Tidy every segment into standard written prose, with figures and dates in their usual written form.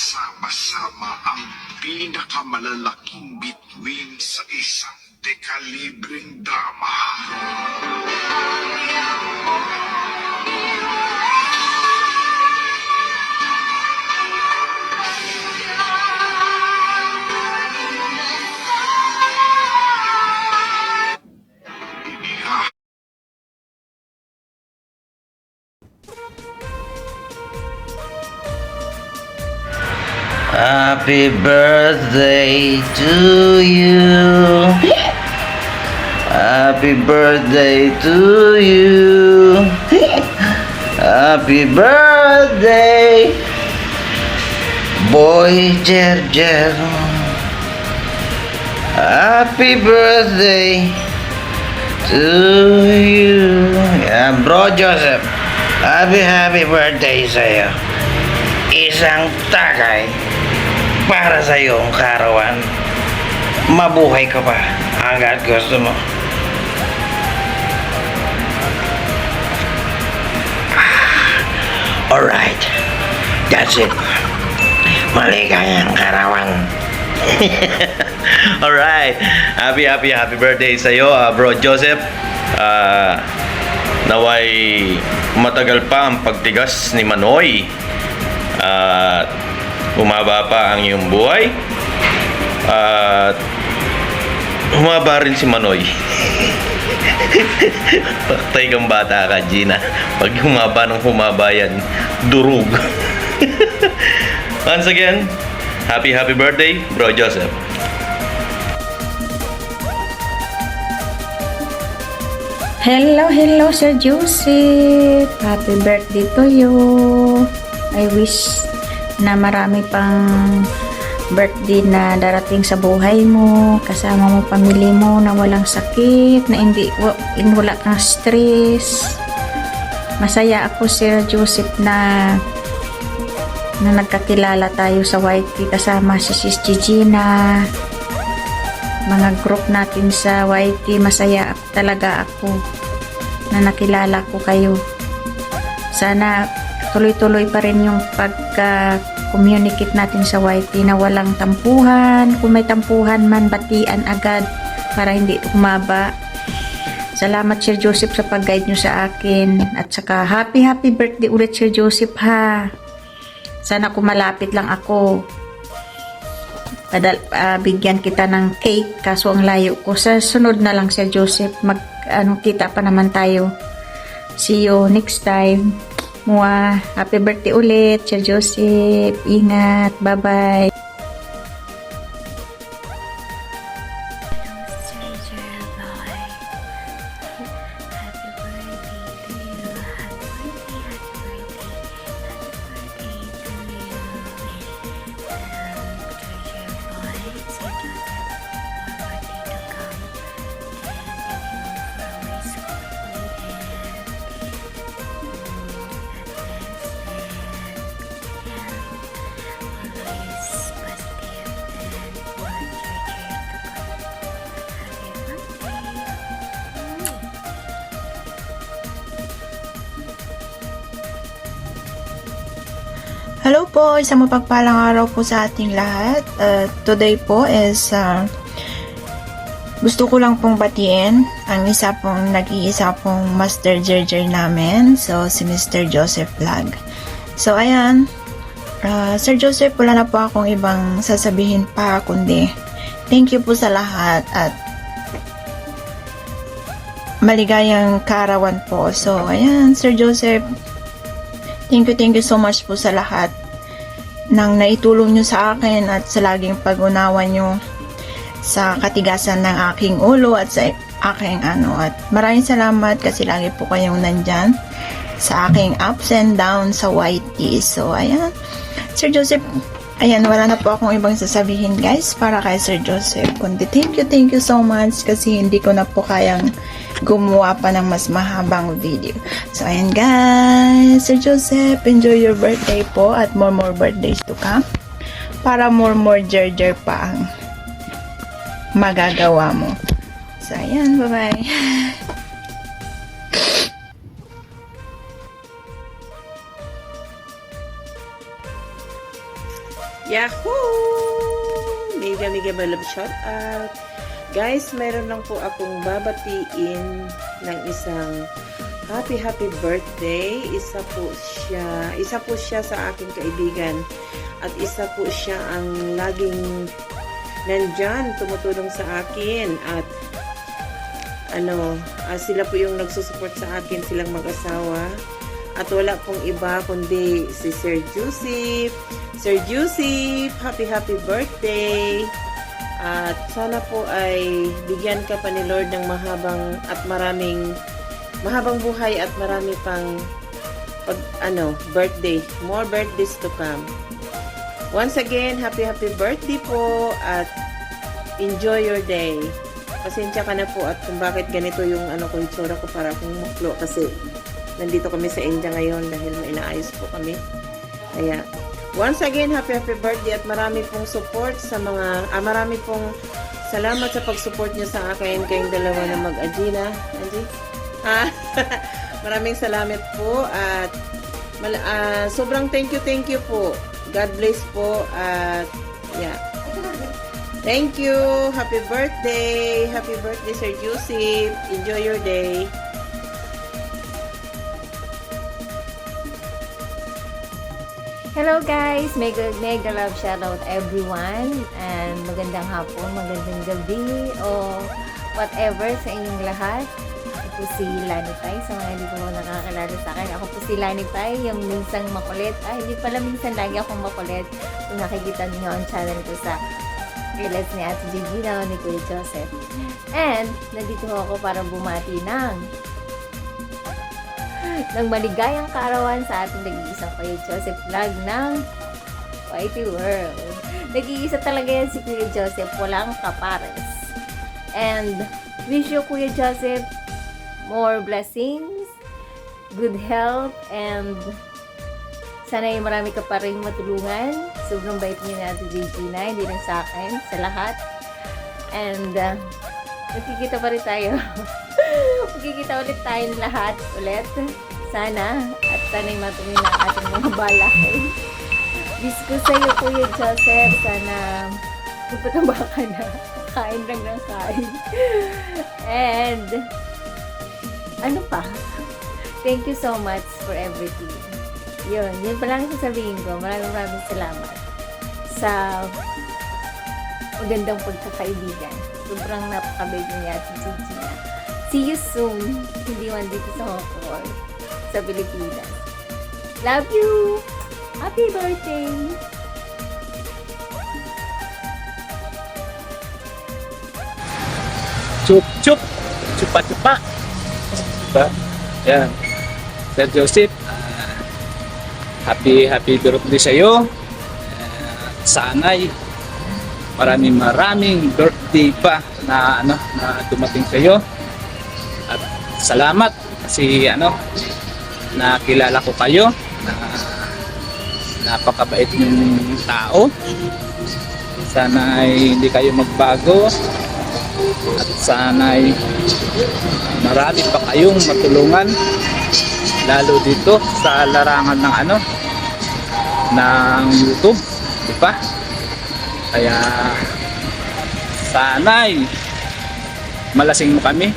magkasama-sama ang pinakamalalaking bituin sa isang dekalibreng dama. Happy birthday to you. Happy birthday to you. Happy birthday, boy Jer. Happy birthday to you. Yan, Bro Joseph. Happy birthday sa'yo. Isang tagay para sa iyong karawan. Mabuhay ka pa hanggat gusto mo. Alright, that's it. Maligayang karawan. Alright, happy birthday sa iyo, Bro Joseph. Naway matagal pa ang pagtigas ni Manoy. At humaba pa ang iyong buhay. At humaba rin si Manoy. Paktay kang bata ka, Gina. Pag humaba yan, durug. Once again, happy birthday, Bro Joseph. Hello, Sir Joseph. Happy birthday to you. I wish na marami pang birthday na darating sa buhay mo, kasama mo pamilya mo na walang sakit, na wala kang stress. Masaya ako, Sir Joseph, na nagkakilala tayo sa YT kasama si Sis Gina, mga group natin sa YT. Masaya talaga ako na nakilala ko kayo. Sana tuloy-tuloy pa rin yung pagka-communicate natin sa YT na walang tampuhan. Kung may tampuhan man, batian agad para hindi umaba. Salamat, Sir Joseph, sa pag-guide nyo sa akin. At saka, happy birthday ulit, Sir Joseph, ha. Sana kumalapit lang ako. Bigyan kita ng cake, kaso ang layo ko. Sa sunod na lang, Sir Joseph, kita pa naman tayo. See you next time. Happy birthday ulit, Sir Joseph. Ingat. Bye-bye. Hello po, isang mapagpalang araw po sa ating lahat. Today po is gusto ko lang pong batiin ang nag-iisa pong Master Jerjer namin, so si Mr. Joseph Vlog. So ayan, Sir Joseph, wala na po akong ibang sasabihin pa kundi thank you po sa lahat at maligayang karawan po. So ayan, Sir Joseph, thank you so much po sa lahat ng naitulong nyo sa akin at sa laging pag-unawa nyo sa katigasan ng aking ulo at sa aking at maraming salamat kasi lagi po kayong nandyan sa aking ups and downs sa YT. So ayan, Sir Joseph, ayan, wala na po akong ibang sasabihin guys para kay Sir Joseph kundi thank you so much kasi hindi ko na po kayang gumawa pa ng mas mahabang video. So ayan guys, Sir Joseph, enjoy your birthday po at more birthdays to come para more Jerjer pa ang magagawa mo. So ayan, bye bye. Yahoo! Mega my love shout out. Guys, meron lang po akong babatiin ng isang happy birthday. Isa po siya sa aking kaibigan. At isa po siya ang laging nandyan, tumutulong sa akin. At sila po yung nagsusupport sa akin, silang mag-asawa. At wala pong iba kundi si Sir Joseph. Sir Joseph, happy birthday! At sana po ay bigyan ka pa ni Lord ng mahabang buhay at marami pang birthday. More birthdays to come. Once again, happy birthday po at enjoy your day. Pasensya ka na po at kung bakit ganito yung itsura ko para akong muklo kasi nandito kami sa India ngayon dahil may inaayos po kami. Kaya, once again, happy birthday at marami pong support sa marami pong salamat sa pag-support niyo sa akin, kayong dalawa na mag-Agina. Angie? Maraming salamat po at sobrang thank you po. God bless po at yeah. Thank you. Happy birthday. Happy birthday, Sir Joseph. Enjoy your day. Hello guys! Mega love shoutout everyone and magandang hapon, magandang gabi o whatever sa inyong lahat. Ako po si Lani Pai, sa mga hindi po nakakilala sa akin. Ako po si Lani Pai, yung minsang makulit. Hindi pala minsan lagi akong makulit. Kung nakikita niyo ang channel ko sa Reels ni Ate Gigina o ni Kuya Joseph. And nandito ako para bumati ng maligayang kaarawan sa ating nag-iisang Kuya Joseph vlog ng YT World. Nag-iisa talaga yan si Kuya Joseph, walang kapares. And wish you, Kuya Joseph, more blessings, good health, and sana ay marami ka pa rin matulungan. Sobrang bait niyo na Ate Gina, hindi lang sa akin, sa lahat. And magkikita pa rin tayo. Magkikita ulit tayong lahat ulit. Sana. At sana'y matuloy na ating mga balay. Wish ko sa'yo, Kuya Joseph. Sana magpataba ka na. Kain lang ng kain. And ano pa? Thank you so much for everything. Yun pa lang sasabihin ko. Maraming salamat sa magandang pagkakaibigan. Sobrang napakabait niya at Gina. See you soon. Hindi man dito sa Hong Kong, sa Pilipinas. Love you! Happy birthday! Chup! Chupa! Diba? Yan. Sir Joseph, happy birthday sa'yo. Sana'y maraming birthday pa na dumating sa'yo. At salamat kasi nakilala ko kayo. Napakabait ng tao. Sana'y hindi kayo magbago. At sana'y marami pa kayong matulungan, lalo dito sa larangan ng YouTube, di ba? Kaya sana'y malasing mo kami.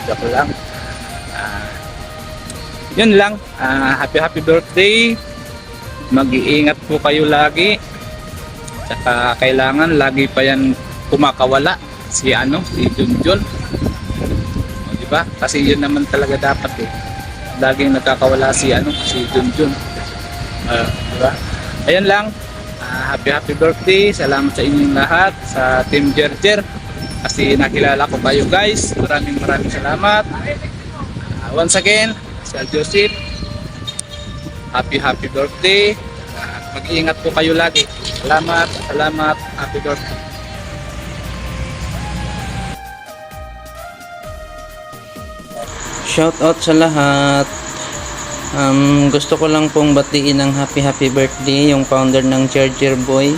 Joke lang. Yun lang. Happy birthday. Mag-iingat po kayo lagi. Saka kailangan lagi pa yan kumakawala si Junjun. O, diba? Kasi yun naman talaga dapat laging nagkakawala si Junjun. Diba? Ayan lang. Happy birthday. Salamat sa inyong lahat, sa Team Jerjer. Kasi nakilala ko kayo guys. Maraming salamat. Once again, Sir Joseph, happy birthday. Mag-iingat po kayo lagi. Salamat. Happy birthday. Shout out sa lahat. Gusto ko lang pong batiin ng happy birthday yung founder ng Charger Boy,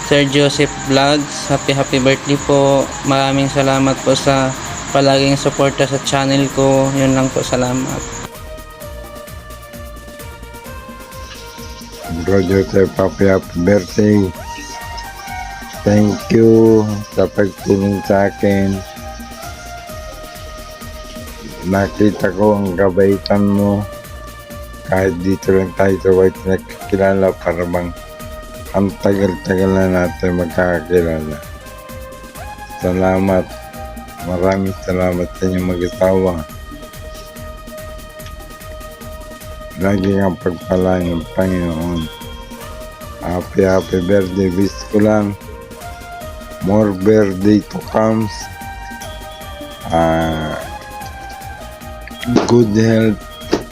Sir Joseph Vlogs. Happy birthday po. Maraming salamat po sa palaging suporta sa channel ko. Yun lang po, salamat. Roger, happy birthday. Thank you sa pagtulong sa akin. Nakita ko ang kabaitan mo. Kahit dito lang tayo sa White nakakilala para bang ang tagal-tagal na natin magkakakilala. Salamat. Maraming salamat sa inyong mag-asawa. Lagi kang pagpalain ng Panginoon. Happy birthday. Wish ko lang more birthday to comes. Good health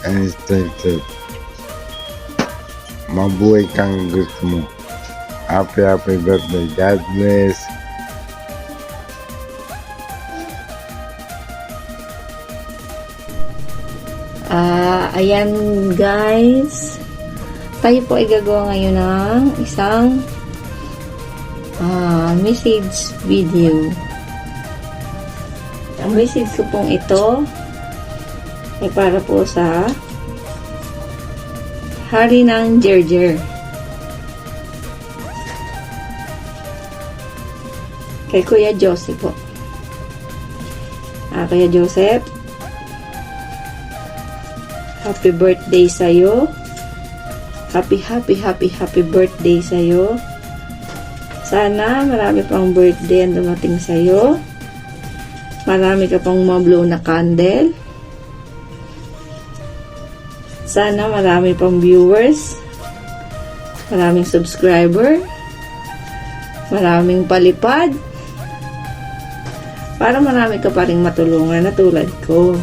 and stay safe. Mabuhay kang gusto mo. Happy birthday. God bless. Ayan guys, tayo po ay gagawa ngayon ng isang message video. Ang message ko pong ito ay para po sa hari ng Gerger. Kay Kuya Joseph po. Kuya Joseph, happy birthday sa'yo. Happy birthday sa'yo. Sana marami pang birthday ang dumating sa'yo. Marami ka pang mablow na candle. Sana marami pang viewers. Maraming subscriber. Maraming palipad. Para marami ka pa rin matulungan na tulad ko.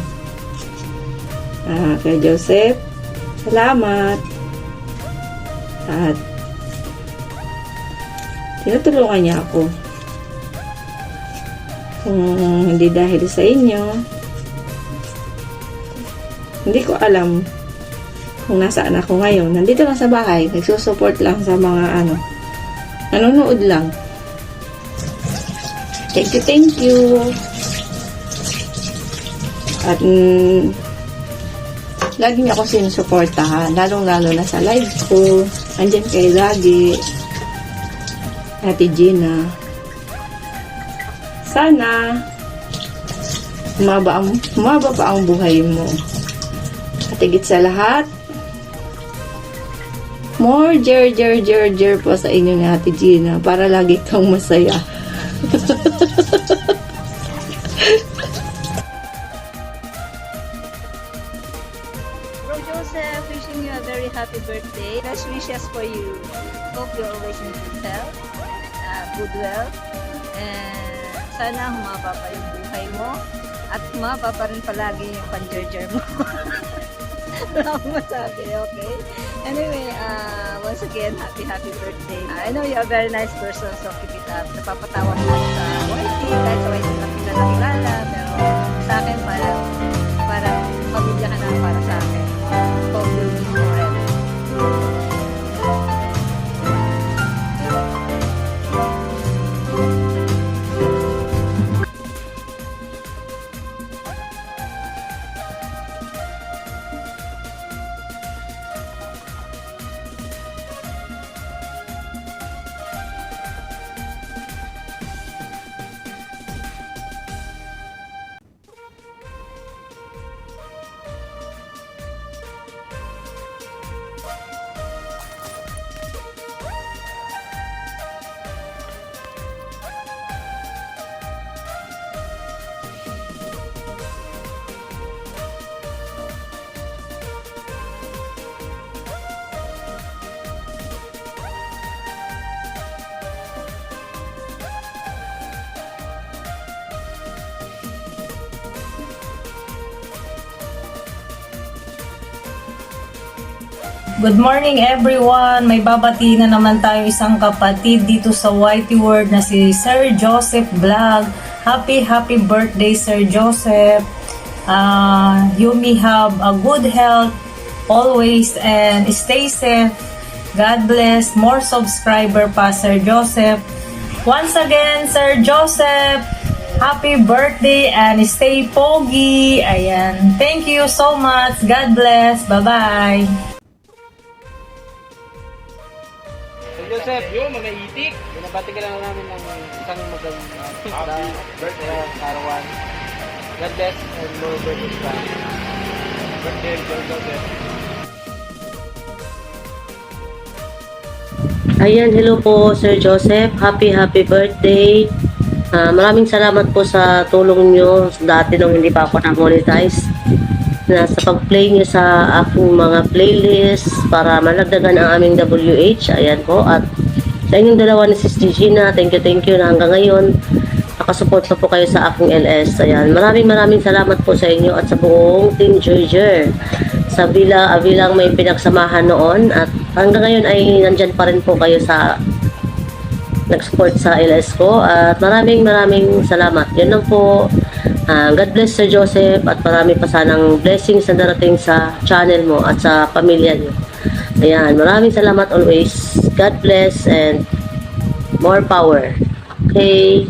Kay Joseph, salamat. At tinutulungan niya ako. Kung hindi dahil sa inyo, hindi ko alam kung nasaan ako ngayon. Nandito lang sa bahay, nagsusupport lang sa mga nanonood lang. Thank you. At lagi niya ako sinusuportahan, lalong-lalo na sa live ko. Andyan kayo lagi. Ate Gina. Sana humaba pa ang buhay mo. At higit sa lahat, more jer po sa inyo ni Ate Gina para lagi kang masaya. Joseph, wishing you a very happy birthday. Best wishes for you. Hope you're always in good health, good wealth, and sana humaba pa yung buhay mo at humaba pa rin palagi yung pan-jar mo. Wala akong masabi, okay? Anyway, once again, happy birthday. I know you're a very nice person, so keep it up. Napapatawa mo sa YT, kahit sa YT lang kita nakilala, pero sa akin parang pamilya ka na para sa akin. Hope you'll be forever. Good morning everyone! May babati na naman tayo isang kapatid dito sa YT World na si Sir Joseph Vlog. Happy birthday Sir Joseph! You may have a good health always and stay safe. God bless. More subscriber pa Sir Joseph. Once again Sir Joseph, happy birthday and stay pogi. Ayan. Thank you so much. God bless. Bye-bye. Joseph, yun, mga itik. Binabati ka lang namin ng isang magandang birthday karawan. God bless and more birthdays pa. Birthday, Joseph. Ayan, hello po Sir Joseph. Happy birthday. Maraming salamat po sa tulong nyo dati nung hindi pa ako na-monetize. Sa pag-play nyo sa aking mga playlist para malagdagan ang aming WH. Ayan po. At sa inyong dalawa ni Sis Gina, thank you na hanggang ngayon nakasupport pa po kayo sa aking LS. Ayan, maraming salamat po sa inyo at sa buong Team Joyger. Sa bilang may pinagsamahan noon at hanggang ngayon ay nandyan pa rin po kayo sa nag-support sa LS ko at maraming salamat. Yan lang po. God bless Sir Joseph at marami pa sanang blessings na darating sa channel mo at sa pamilya niyo. Ayan, maraming salamat always. God bless and more power. Okay.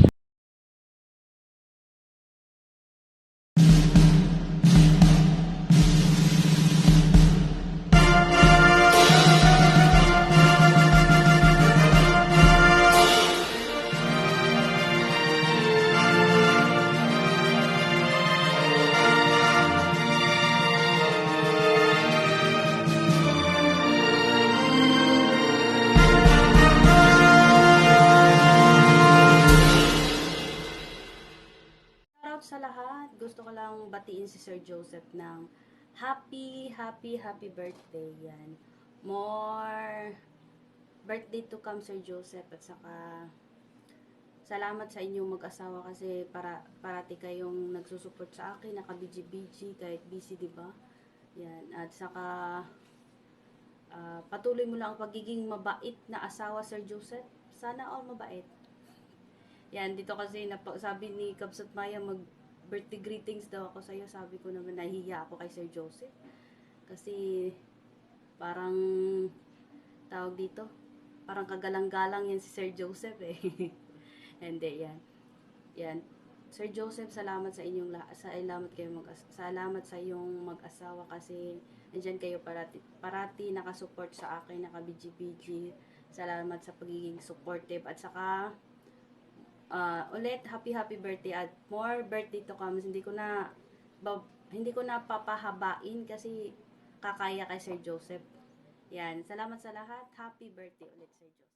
Shoutout sa lahat. Gusto ko lang batiin si Sir Joseph ng happy birthday. Yan. More birthday to come, Sir Joseph. At saka salamat sa inyong mag-asawa kasi parati kayong nagsusupport sa akin, naka-BG kahit busy, di ba? Yan. At saka patuloy mo lang ang pagiging mabait na asawa, Sir Joseph. Sana all mabait. Yan, dito kasi sabi ni Kabs at Maya mag-birthday greetings daw ako sa'yo. Sabi ko naman, nahihiya ako kay Sir Joseph. Kasi parang tawag dito, parang kagalang-galang yan si Sir Joseph eh. Hindi, yan. Yan. Sir Joseph, salamat sa inyong salamat sa iyong mag-asawa kasi nandiyan kayo parati nakasupport sa akin, naka-BG. Salamat sa pagiging supportive at saka ulit happy birthday at more birthday to come. Hindi ko na papahabain kasi kakaya kay Sir Joseph. Yan, salamat sa lahat. Happy birthday ulit Sir Joseph.